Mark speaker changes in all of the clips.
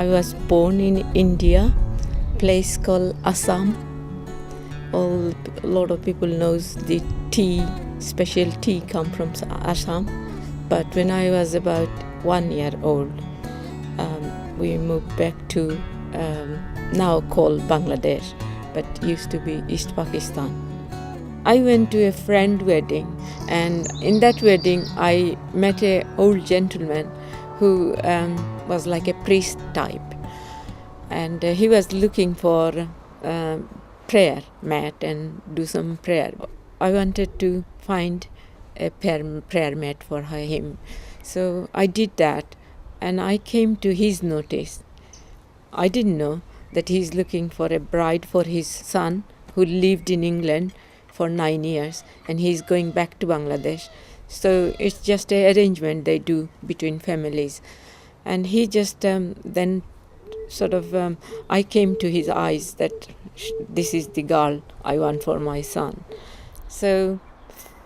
Speaker 1: I was born in India, place called Assam. A lot of people knows the tea, special tea come from Assam. But when I was about 1 year old, we moved back to now called Bangladesh, but used to be East Pakistan. I went to a friend wedding, and in that wedding I met an old gentleman who was like a priest type, and he was looking for prayer mat and do some prayer. I wanted to find a prayer mat for him, so I did that, and I came to his notice. I didn't know that he's looking for a bride for his son who lived in England for 9 years, and he's going back to Bangladesh. So it's just an arrangement they do between families. And he just then sort of, I came to his eyes that this is the girl I want for my son. So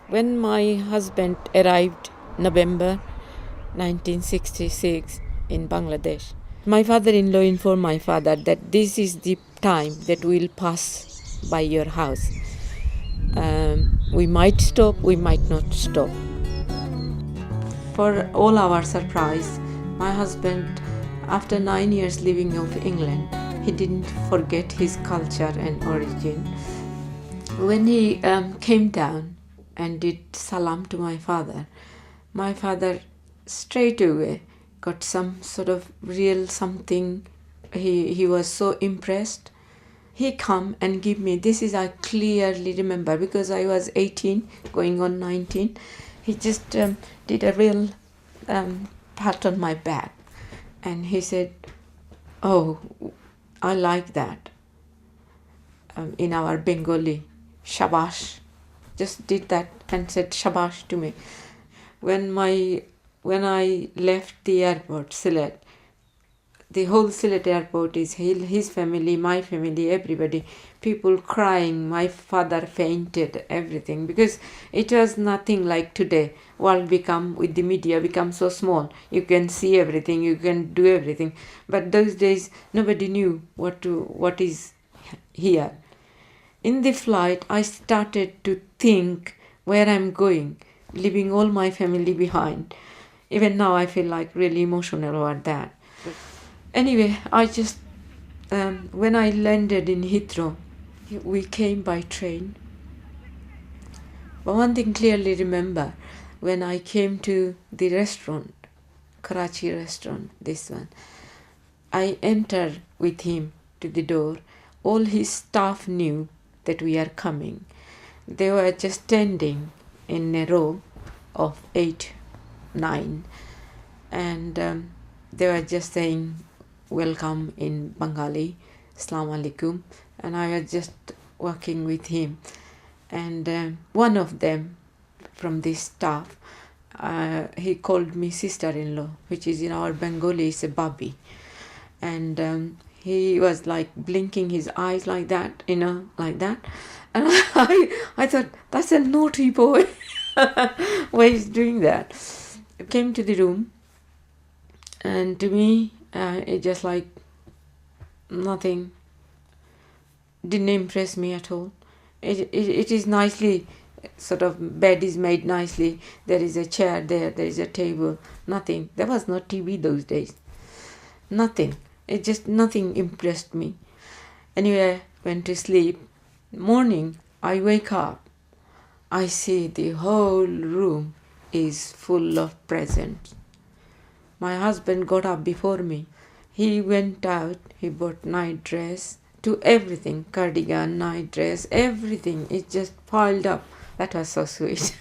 Speaker 1: when my husband arrived November 1966 in Bangladesh, my father-in-law informed my father that this is the time that we'll pass by your house. We might stop, we might not stop. For all our surprise, my husband, after 9 years living of England, he didn't forget his culture and origin. When he came down and did salam to my father straight away got some sort of real something. He was so impressed. He come and give me, this is I clearly remember because I was 18 going on 19. He just did a real pat on my back, and he said, "Oh, I like that." In our Bengali, shabash, just did that and said shabash to me. When I left the airport, Sylhet, the whole Sylhet airport is his family, my family, everybody, people crying. My father fainted, everything, because it was nothing like today. World with the media become so small. You can see everything, you can do everything. But those days, nobody knew what is here. In the flight, I started to think where I'm going, leaving all my family behind. Even now, I feel like really emotional about that. Anyway, I just, when I landed in Heathrow, we came by train. But one thing clearly remember, when I came to the restaurant, Karachi restaurant, this one, I entered with him to the door. All his staff knew that we are coming. They were just standing in a row of 8, 9, and they were just saying welcome in Bengali, Assalamu alaikum, and I was just working with him. And one of them from this staff, he called me sister-in-law, which is in our Bengali is a babi, and he was like blinking his eyes like that, like that, and I thought that's a naughty boy. Why he's doing that? I came to the room, and to me, it just like nothing. Didn't impress me at all. It is nicely, sort of bed is made nicely. There is a chair there is a table. Nothing. There was no TV those days. Nothing. Nothing impressed me. Anyway, went to sleep. Morning, I wake up. I see the whole room is full of presents. My husband got up before me. He went out, he bought night dress, to everything, cardigan, night dress, everything. It just piled up. That was so sweet.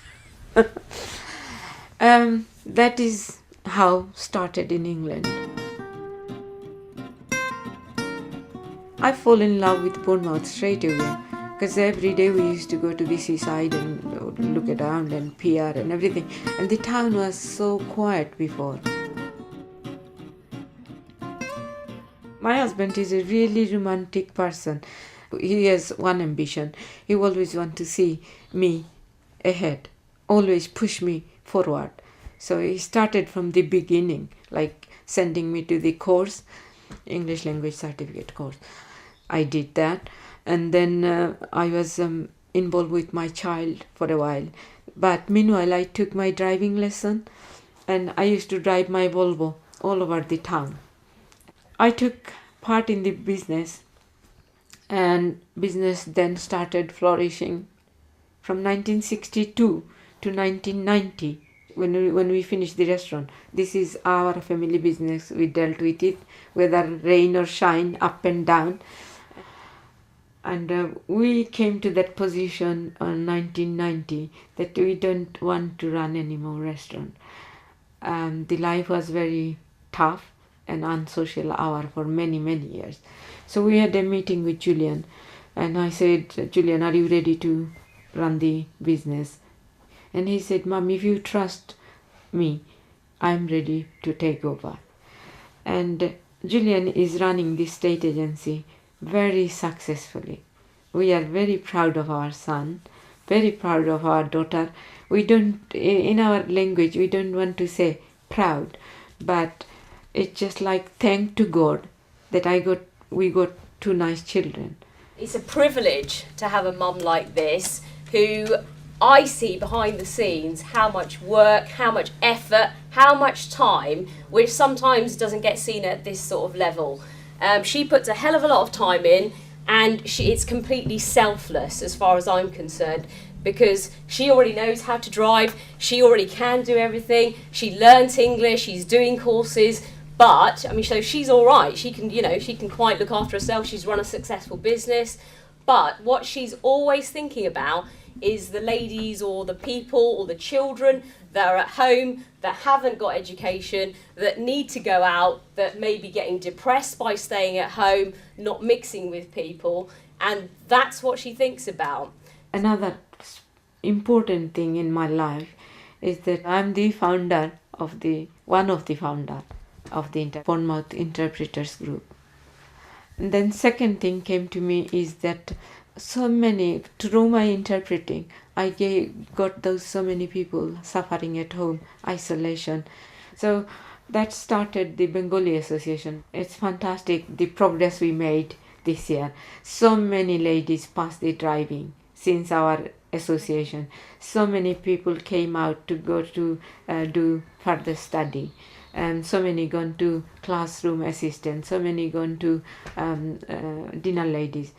Speaker 1: That is how started in England. I fall in love with Bournemouth straight away, because every day we used to go to the seaside and look around and peer and everything. And the town was so quiet before. My husband is a really romantic person. He has one ambition. He always wants to see me ahead, always push me forward. So he started from the beginning, like sending me to the course. English language certificate course. I did that, and then I was involved with my child for a while. But meanwhile, I took my driving lesson, and I used to drive my Volvo all over the town. I took part in the business, and business then started flourishing from 1962 to 1990 when we finished the restaurant. This is our family business. We dealt with it, whether rain or shine, up and down. And we came to that position in 1990 that we don't want to run any more restaurant. The life was very tough and unsocial hour for many, many years. So we had a meeting with Julian, and I said, Julian, are you ready to run the business? And he said, Mom, if you trust me, I'm ready to take over. And Julian is running the state agency very successfully. We are very proud of our son, very proud of our daughter. We don't, in our language, we don't want to say proud, but it's just like thank to God that we got two nice children.
Speaker 2: It's a privilege to have a mum like this, who I see behind the scenes how much work, how much effort, how much time, which sometimes doesn't get seen at this sort of level. She puts a hell of a lot of time in, and it's completely selfless as far as I'm concerned, because she already knows how to drive, she already can do everything, she learnt English, she's doing courses. But, I mean, so she's all right. She can, she can quite look after herself. She's run a successful business. But what she's always thinking about is the ladies or the people or the children that are at home, that haven't got education, that need to go out, that may be getting depressed by staying at home, not mixing with people. And that's what she thinks about.
Speaker 1: Another important thing in my life is that I'm the founder of one of the founder of the Bournemouth Interpreters Group. And then second thing came to me is that through my interpreting, I got so many people suffering at home, isolation. So that started the Bengali Association. It's fantastic, the progress we made this year. So many ladies passed the driving since our association. So many people came out to go to do further study. And so many gone to classroom assistant, so many gone to dinner ladies.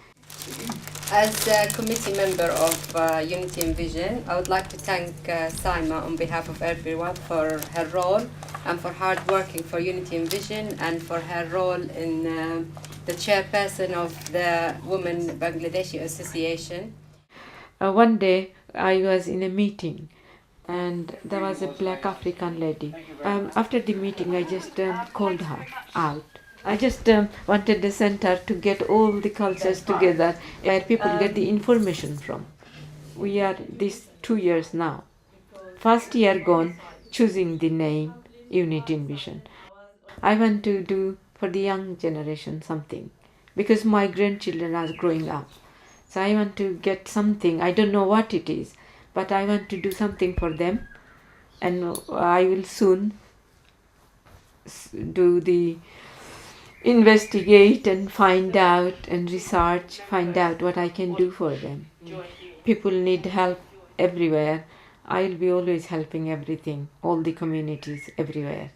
Speaker 3: As a committee member of Unity and Vision, I would like to thank Sayma on behalf of everyone for her role and for hard working for Unity and Vision, and for her role in the chairperson of the Women Bangladeshi Association.
Speaker 1: One day I was in a meeting, and there was a black African lady. After the meeting, I just called her out. I just wanted the center to get all the cultures together where people get the information from. We are these 2 years now. First year gone, choosing the name Unity and Vision. I want to do for the young generation something, because my grandchildren are growing up. So I want to get something, I don't know what it is, but I want to do something for them, and I will soon do the investigate and find out and research, find out what I can do for them. People need help everywhere. I'll be always helping everything, all the communities everywhere.